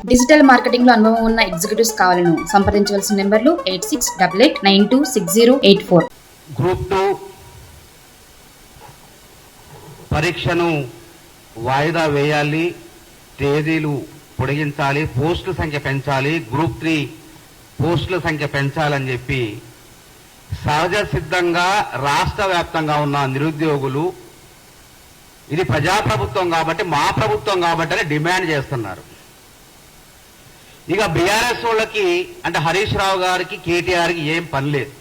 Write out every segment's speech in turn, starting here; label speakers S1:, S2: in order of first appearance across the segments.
S1: Digital marketing లో అనుభవం ఉన్న ఎగ్జిక్యూటివ్స్ కావాలను సంప్రదించవలసిన నెంబర్లు 8688926084.
S2: గ్రూప్ 2 పరీక్షను వాయిదా వేయాలి, తేదీలు పొడిగించాలి, పోస్టుల సంఖ్య పెంచాలి, గ్రూప్ 3 పోస్టుల సంఖ్య పెంచాలని చెప్పి సహజ సిద్ధంగా రాష్ట్ర వ్యాప్తంగా ఉన్న నిరుద్యోగులు ఇది ప్రజాప్రభుత్వం కాబట్టి మా ప్రభుత్వం కాబట్టి అని డిమాండ్ చేస్తున్నారు. ఇక బీఆర్ఎస్ వాళ్ళకి అంటే హరీష్ రావు గారికి కేటీఆర్కి ఏం పని లేదు.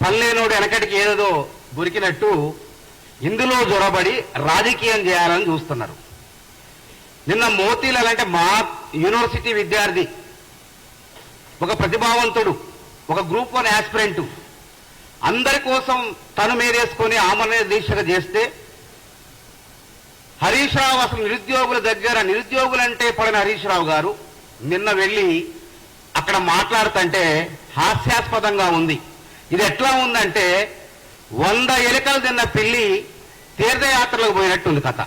S2: పని లేనోడు వెనకటికి ఏదో దొరికినట్టు ఇందులో జొరబడి రాజకీయం చేయాలని చూస్తున్నారు. నిన్న మోతీలాల్ అంటే మా యూనివర్సిటీ విద్యార్థి, ఒక ప్రతిభావంతుడు, ఒక గ్రూప్ 1 యాస్పిరెంట్ అందరి కోసం తను మీరేసుకొని ఆమరణ దీక్షగా చేస్తే హరీష్ రావు అసలు నిరుద్యోగుల దగ్గర నిరుద్యోగులంటే పడిన హరీష్ రావు గారు నిన్న వెళ్ళి అక్కడ మాట్లాడుతుంటే హాస్యాస్పదంగా ఉంది. ఇది ఎట్లా ఉందంటే 100 ఎలుకలు తిన్న పిల్లి తీర్థయాత్రలకు పోయినట్టుంది కథ.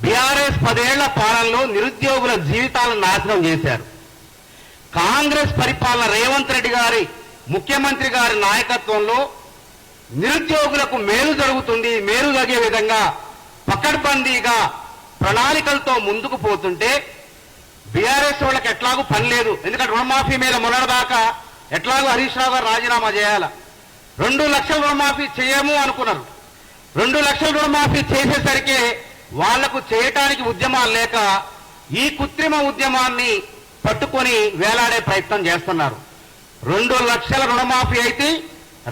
S2: బీఆర్ఎస్ 10 ఏళ్ల పాలనలో నిరుద్యోగుల జీవితాలను నాశనం చేశారు. కాంగ్రెస్ పరిపాలన రేవంత్ రెడ్డి గారి ముఖ్యమంత్రి గారి నాయకత్వంలో నిరుద్యోగులకు మేలు జరుగుతుంది, మేలు జరిగే విధంగా పకడ్బందీగా ప్రణాళికలతో ముందుకు పోతుంటే బీఆర్ఎస్ వాళ్ళకి ఎట్లాగూ పని లేదు. ఎందుకంటే రుణమాఫీ మీద మొన్నటిదాకా ఎట్లాగూ హరీష్ రావు గారు రాజీనామా చేయాల. 2 లక్షల రుణమాఫీ చేయము అనుకున్నారు. 2 లక్షల రుణమాఫీ చేసేసరికి వాళ్లకు చేయటానికి ఉద్యమాలు లేక ఈ కృత్రిమ ఉద్యమాన్ని పట్టుకొని వేలాడే ప్రయత్నం చేస్తున్నారు. 2 లక్షల రుణమాఫీ అయితే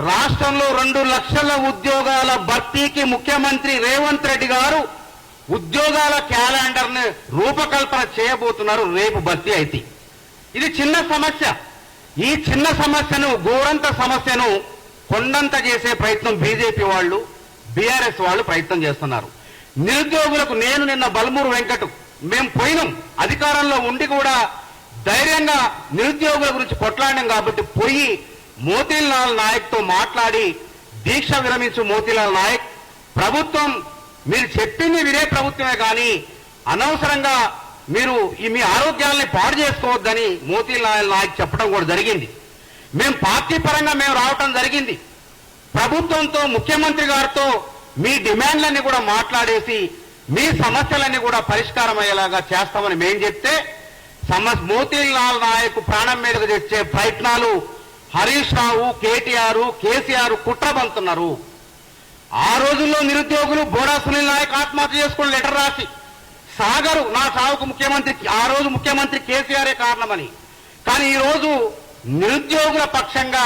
S2: రాష్ట్రంలో 2 లక్షల ఉద్యోగాల భర్తీకి ముఖ్యమంత్రి రేవంత్ రెడ్డి గారు ఉద్యోగాల క్యాలెండర్ ని రూపకల్పన చేయబోతున్నారు రేపు భర్తీ అయితే. ఇది చిన్న సమస్య. ఈ చిన్న సమస్యను గోరంత సమస్యను కొండంత చేసే ప్రయత్నం బీజేపీ వాళ్ళు బీఆర్ఎస్ వాళ్ళు ప్రయత్నం చేస్తున్నారు. నిరుద్యోగులకు నేను నిన్న బల్మూరు వెంకట్ మేము పోయినాం, అధికారంలో ఉండి కూడా ధైర్యంగా నిరుద్యోగుల గురించి కొట్లాడినాం కాబట్టి పోయి మోతీలాల్ నాయక్ తో మాట్లాడి దీక్ష విరమించు మోతీలాల్ నాయక్, ప్రభుత్వం మీరు చెప్పింది వినే ప్రభుత్వమే కానీ అనవసరంగా మీరు మీ ఆరోగ్యాలని పాడు చేసుకోవద్దని మోతీలాల్ నాయక్ చెప్పడం కూడా జరిగింది. మేము పార్టీ పరంగా మేము రావటం జరిగింది. ప్రభుత్వంతో ముఖ్యమంత్రి గారితో మీ డిమాండ్లన్నీ కూడా మాట్లాడేసి మీ సమస్యలన్నీ కూడా పరిష్కారం అయ్యేలాగా చేస్తామని మేం చెప్తే మోతీలాల్ నాయక్ ప్రాణం మీదకు తెచ్చే ప్రయత్నాలు హరీష్ రావు, కేటీఆర్, కేసీఆర్ కుట్రబంతున్నారు. ఆ రోజుల్లో నిరుద్యోగులు బోడా సునీల్ నాయక్ ఆత్మహత్య చేసుకుని లెటర్ రాసి సాగరు నా సాగుకు ముఖ్యమంత్రి ఆ రోజు ముఖ్యమంత్రి కేసీఆరే కారణమని. కానీ ఈ రోజు నిరుద్యోగుల పక్షంగా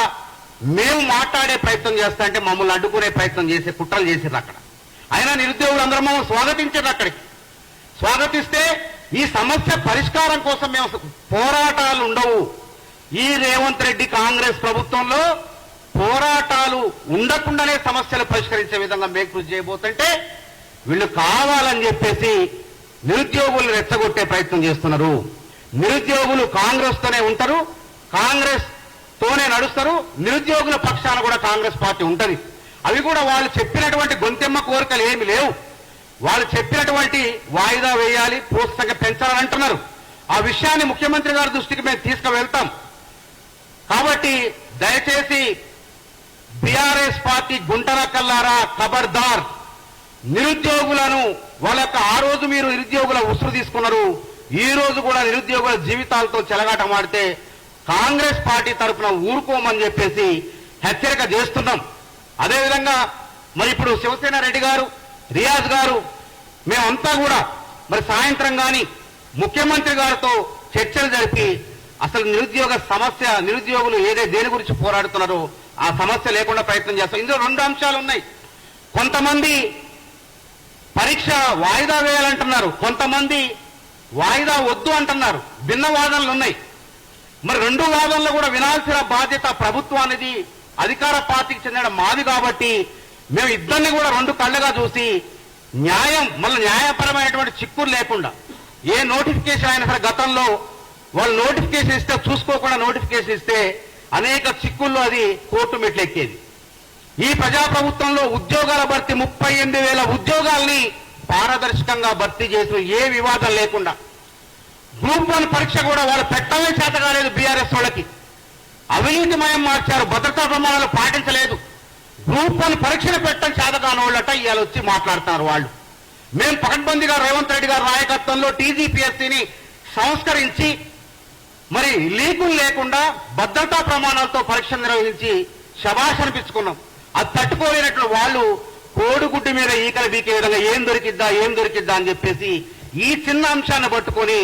S2: మేము మాట్లాడే ప్రయత్నం చేస్తా అంటే మమ్మల్ని అడ్డుకునే ప్రయత్నం చేసే కుట్రలు చేశారు అక్కడ. అయినా నిరుద్యోగులు అందరూ మమ్మల్ని స్వాగతించారు. అక్కడికి స్వాగతిస్తే ఈ సమస్య పరిష్కారం కోసం మేము పోరాటాలు ఉండవు. ఈ రేవంత్ రెడ్డి కాంగ్రెస్ ప్రభుత్వంలో పోరాటాలు ఉండకుండానే సమస్యలు పరిష్కరించే విధంగా మేము కృషి చేయబోతుంటే వీళ్ళు కావాలని చెప్పేసి నిరుద్యోగులు రెచ్చగొట్టే ప్రయత్నం చేస్తున్నారు. నిరుద్యోగులు కాంగ్రెస్ తోనే ఉంటారు, కాంగ్రెస్ తోనే నడుస్తారు. నిరుద్యోగుల పక్షాన కూడా కాంగ్రెస్ పార్టీ ఉంటది. అవి కూడా వాళ్ళు చెప్పినటువంటి గొంతెమ్మ కోరికలు ఏమి లేవు. వాళ్ళు చెప్పినటువంటి వాయిదా వేయాలి, పోస్ట్ సంఖ్య పెంచాలని అంటున్నారు. ఆ విషయాన్ని ముఖ్యమంత్రి గారి దృష్టికి మేము తీసుకువెళ్తాం. కాబట్టి దయచేసి బీఆర్ఎస్ పార్టీ గుంటనక్కల్లారా ఖబర్దార్. నిరుద్యోగులను వాళ్ళకి ఆ రోజు మీరు నిరుద్యోగుల ఉసురు తీసుకున్నారు, ఈ రోజు కూడా నిరుద్యోగుల జీవితాలతో చెలగాటమాడితే కాంగ్రెస్ పార్టీ తరఫున ఊరుకోమని చెప్పేసి హెచ్చరిక చేస్తున్నాం. అదేవిధంగా మరి ఇప్పుడు శివసేన రెడ్డి గారు, రియాజ్ గారు మేమంతా కూడా మరి సాయంత్రం కానీ ముఖ్యమంత్రి గారితో చర్చలు జరిపి అసలు నిరుద్యోగ సమస్య, నిరుద్యోగులు దేని గురించి పోరాడుతున్నారో ఆ సమస్య లేకుండా ప్రయత్నం చేస్తాం. ఇందులో 2 అంశాలు ఉన్నాయి. కొంతమంది పరీక్ష వాయిదా వేయాలంటున్నారు, కొంతమంది వాయిదా వద్దు అంటున్నారు. భిన్న వాదనలు ఉన్నాయి. మరి 2 వాదనలు కూడా వినాల్సిన బాధ్యత ప్రభుత్వానికి, అధికార పార్టీకి చెందిన మాది కాబట్టి మేము ఇద్దరిని కూడా 2 కళ్ళగా చూసి న్యాయం మళ్ళీ న్యాయపరమైనటువంటి చిక్కులు లేకుండా ఏ నోటిఫికేషన్ అయినా సరే గతంలో వాళ్ళు నోటిఫికేషన్ ఇస్తే చూసుకోకుండా నోటిఫికేషన్ ఇస్తే అనేక చిక్కుల్లో అది కోర్టు మెట్లు ఎక్కేది. ఈ ప్రజాప్రభుత్వంలో ఉద్యోగాల భర్తీ 38,000 ఉద్యోగాల్ని పారదర్శకంగా భర్తీ చేసిన ఏ వివాదం లేకుండా గ్రూప్ 1 పరీక్ష కూడా వాళ్ళు పెట్టడమే చేత కాలేదు. బీఆర్ఎస్ వాళ్ళకి అవినీతిమయం మార్చారు, భద్రతా ప్రమాణాలు పాటించలేదు. గ్రూప్ 1 పరీక్షను పెట్టడం చేత కాని వాళ్ళట ఇవాళ వచ్చి మాట్లాడుతున్నారు వాళ్ళు. మేము పకడ్బందీగా రేవంత్ రెడ్డి గారి నాయకత్వంలో టీజీపీఎస్సీని సంస్కరించి మరి లీకులు లేకుండా భద్రతా ప్రమాణాలతో పరీక్ష నిర్వహించి శభాష్ అనిపించుకున్నాం. అది తట్టుకోలేనట్లు వాళ్ళు కోడిగుడ్డు మీద ఈకలు బీకే విధంగా ఏం దొరికిద్దా అని చెప్పేసి ఈ చిన్న అంశాన్ని పట్టుకొని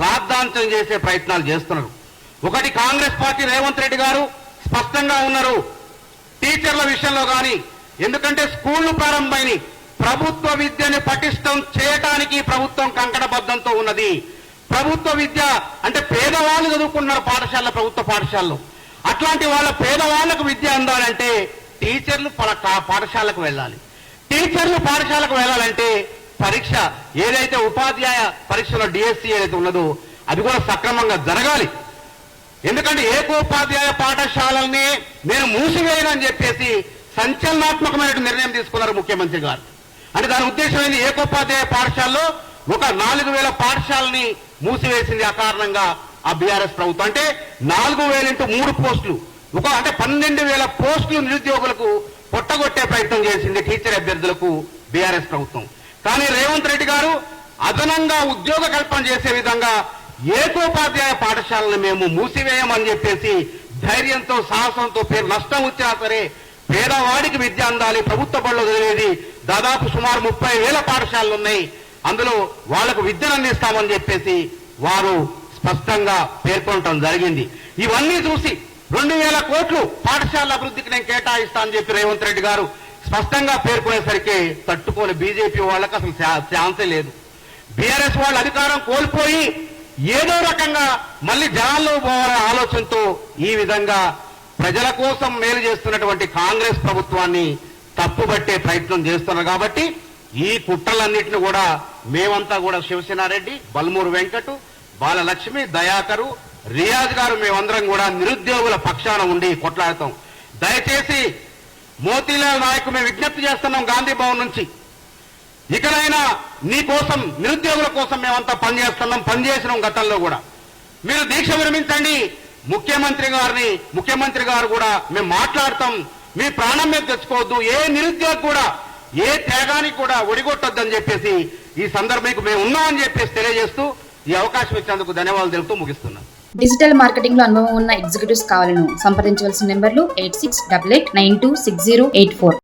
S2: రాద్ధాంతం చేసే ప్రయత్నాలు చేస్తున్నారు. ఒకటి, కాంగ్రెస్ పార్టీ రేవంత్ రెడ్డి గారు స్పష్టంగా ఉన్నారు టీచర్ల విషయంలో కానీ. ఎందుకంటే స్కూళ్లు ప్రారంభమైన ప్రభుత్వ విద్యని పటిష్టం చేయటానికి ప్రభుత్వం కంకణబద్ధంతో ఉన్నది. ప్రభుత్వ విద్య అంటే పేదవాళ్ళు చదువుకున్నారు పాఠశాల, ప్రభుత్వ పాఠశాలలో. అట్లాంటి వాళ్ళ పేదవాళ్లకు విద్య అందాలంటే టీచర్లు పాఠశాలకు వెళ్ళాలి. టీచర్లు పాఠశాలకు వెళ్ళాలంటే పరీక్ష ఏదైతే ఉపాధ్యాయ పరీక్షలో డిఎస్సి ఏదైతే ఉన్నదో అది కూడా సక్రమంగా జరగాలి. ఎందుకంటే ఏకోపాధ్యాయ పాఠశాలల్ని నేను మూసివేయనని చెప్పేసి సంచలనాత్మకమైన నిర్ణయం తీసుకున్నారు ముఖ్యమంత్రి గారు. అంటే దాని ఉద్దేశం ఏంది? ఏకోపాధ్యాయ పాఠశాలలో ఒక 4000 పాఠశాలని మూసివేసింది. ఆ కారణంగా ఆ బీఆర్ఎస్ ప్రభుత్వం అంటే 4000 × 3 పోస్టులు అంటే 12,000 పోస్టులు నిరుద్యోగులకు పొట్టగొట్టే ప్రయత్నం చేసింది టీచర్ అభ్యర్థులకు బీఆర్ఎస్ ప్రభుత్వం. కానీ రేవంత్ రెడ్డి గారు అదనంగా ఉద్యోగ కల్పన చేసే విధంగా ఏకోపాధ్యాయ పాఠశాలను మేము మూసివేయమని చెప్పేసి ధైర్యంతో సాహసంతో పేరు నష్టం వచ్చినా సరే పేదవాడికి విద్య అందాలి. ప్రభుత్వ బడిలో చదివేది దాదాపు సుమారు 30,000 పాఠశాలలు ఉన్నాయి. అందులో వాళ్లకు విద్యను అందిస్తామని చెప్పేసి వారు స్పష్టంగా పేర్కొనడం జరిగింది. ఇవన్నీ చూసి 2,000 కోట్లు పాఠశాల అభివృద్ధికి నేను కేటాయిస్తా అని చెప్పి రేవంత్ రెడ్డి గారు స్పష్టంగా పేర్కొనేసరికి తట్టుకోని బీజేపీ వాళ్ళకి అసలు ఛాన్సే లేదు. బీఆర్ఎస్ వాళ్ళు అధికారం కోల్పోయి ఏదో రకంగా మళ్ళీ జనాల్లో పోవాలనే ఆలోచనతో ఈ విధంగా ప్రజల కోసం మేలు చేస్తున్నటువంటి కాంగ్రెస్ ప్రభుత్వాన్ని తప్పుబట్టే ప్రయత్నం చేస్తున్నారు. కాబట్టి ఈ కుట్రలన్నింటినీ కూడా మేమంతా కూడా శివసేనారెడ్డి, బల్మూరు వెంకటు, బాలలక్ష్మి, దయాకరు, రియాజ్ గారు మేమందరం కూడా నిరుద్యోగుల పక్షాన ఉండి కొట్లాడతాం. దయచేసి మోతీలాల్ నాయక్ మేము విజ్ఞప్తి చేస్తున్నాం గాంధీ భవన్ నుంచి, ఇకనైనా నీ కోసం నిరుద్యోగుల కోసం మేమంతా పనిచేసినాం గతంలో కూడా. మీరు దీక్ష విరమించండి. ముఖ్యమంత్రి గారు కూడా మేము మాట్లాడతాం, మీ ప్రాణం మీద తెచ్చుకోవద్దు, ఏ నిరుద్యోగి కూడా ఏ త్యాగానికి కూడా ఒడిగొట్టొద్దని చెప్పేసి ఈ సందర్భంకు మేము ఉన్నామని చెప్పేసి తెలియజేస్తూ ఈ అవకాశం ఇచ్చేందుకు ధన్యవాదాలు తెలుపుతూ ముగిస్తున్నాం.
S1: డిజిటల్ మార్కెటింగ్ లో అనుభవం ఉన్న ఎగ్జిక్యూటివ్స్ కావాలను సంప్రదించవలసిన నెంబర్లు 8688926084.